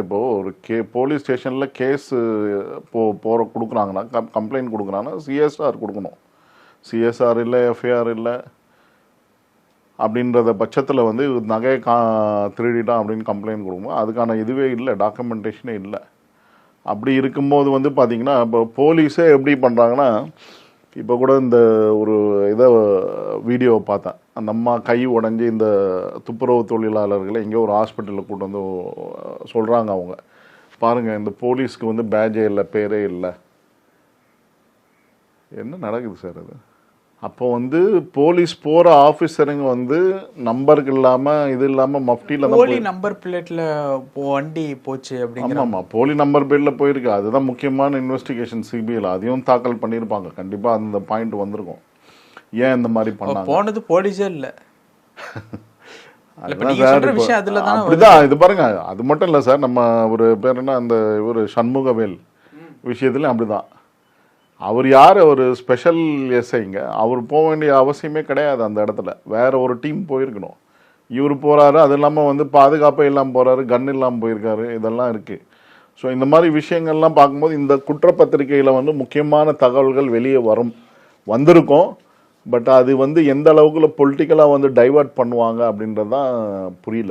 இப்போ ஒரு போலீஸ் ஸ்டேஷனில் கேஸ் கொடுக்குறாங்கன்னா கம்ப்ளைண்ட் கொடுக்குறாங்கன்னா சிஎஸ்ஆர் கொடுக்கணும். சிஎஸ்ஆர் இல்லை, எஃப்ஐஆர் இல்லை அப்படின்றத பட்சத்தில் வந்து நகையை திருடிட்டான் அப்படின்னு கம்ப்ளைண்ட் கொடுக்கணும். அதுக்கான இதுவே இல்லை, டாக்குமெண்டேஷனே இல்லை. அப்படி இருக்கும்போது வந்து பார்த்திங்கன்னா இப்போ போலீஸே எப்படி பண்ணுறாங்கன்னா, இப்போ கூட இந்த ஒரு இதை வீடியோவை பார்த்தேன். அந்த அம்மா கை உடஞ்சி இந்த துப்புரவு தொழிலாளர்களை எங்கேயோ ஒரு ஹாஸ்பிட்டலில் கூட்டு வந்து சொல்கிறாங்க. அவங்க பாருங்கள், இந்த போலீஸ்க்கு வந்து பேட்ஜே இல்லை, பேரே இல்லை. என்ன நடக்குது சார் அது? அப்போ வந்து போலீஸ் போகிற ஆஃபீஸருங்க வந்து நம்பருக்கு இல்லாமல் இது இல்லாமல் மஃப்டியில் போலி நம்பர் பிளேட்டில் வண்டி போச்சு அப்படிங்கிற. ஆமாம், போலி நம்பர் பிளேட்டில் போயிருக்கு. அதுதான் முக்கியமான இன்வெஸ்டிகேஷன் சிபிஐயில். அதையும் தாக்கல் பண்ணியிருப்பாங்க. கண்டிப்பாக அந்த பாயிண்ட் வந்திருக்கும். ஏன் இந்த மாதிரி பண்ணாங்க? போனது போலீஸே இல்லை. அப்படிதான். இது பாருங்க, அது மட்டும் இல்லை சார். நம்ம ஒரு பேர் என்ன, அந்த ஒரு சண்முகவேல் விஷயத்துலையும் அப்படிதான். அவர் யார்? ஒரு ஸ்பெஷல் எஸ்ஐங்க. அவர் போக வேண்டிய அவசியமே கிடையாது. அந்த இடத்துல வேற ஒரு டீம் போயிருக்கணும். இவர் போகிறாரு, அது இல்லாமல் வந்து பாதுகாப்பே இல்லாமல் போகிறாரு, கன் இல்லாமல் போயிருக்காரு. இதெல்லாம் இருக்குது. ஸோ இந்த மாதிரி விஷயங்கள்லாம் பார்க்கும்போது இந்த குற்றப்பத்திரிகையில் வந்து முக்கியமான தகவல்கள் வெளியே வந்திருக்கும். பட் அது வந்து எந்த அளவுக்குள்ள பொலிட்டிக்கலாக வந்து டைவர்ட் பண்ணுவாங்க அப்படின்றது தான் புரியல.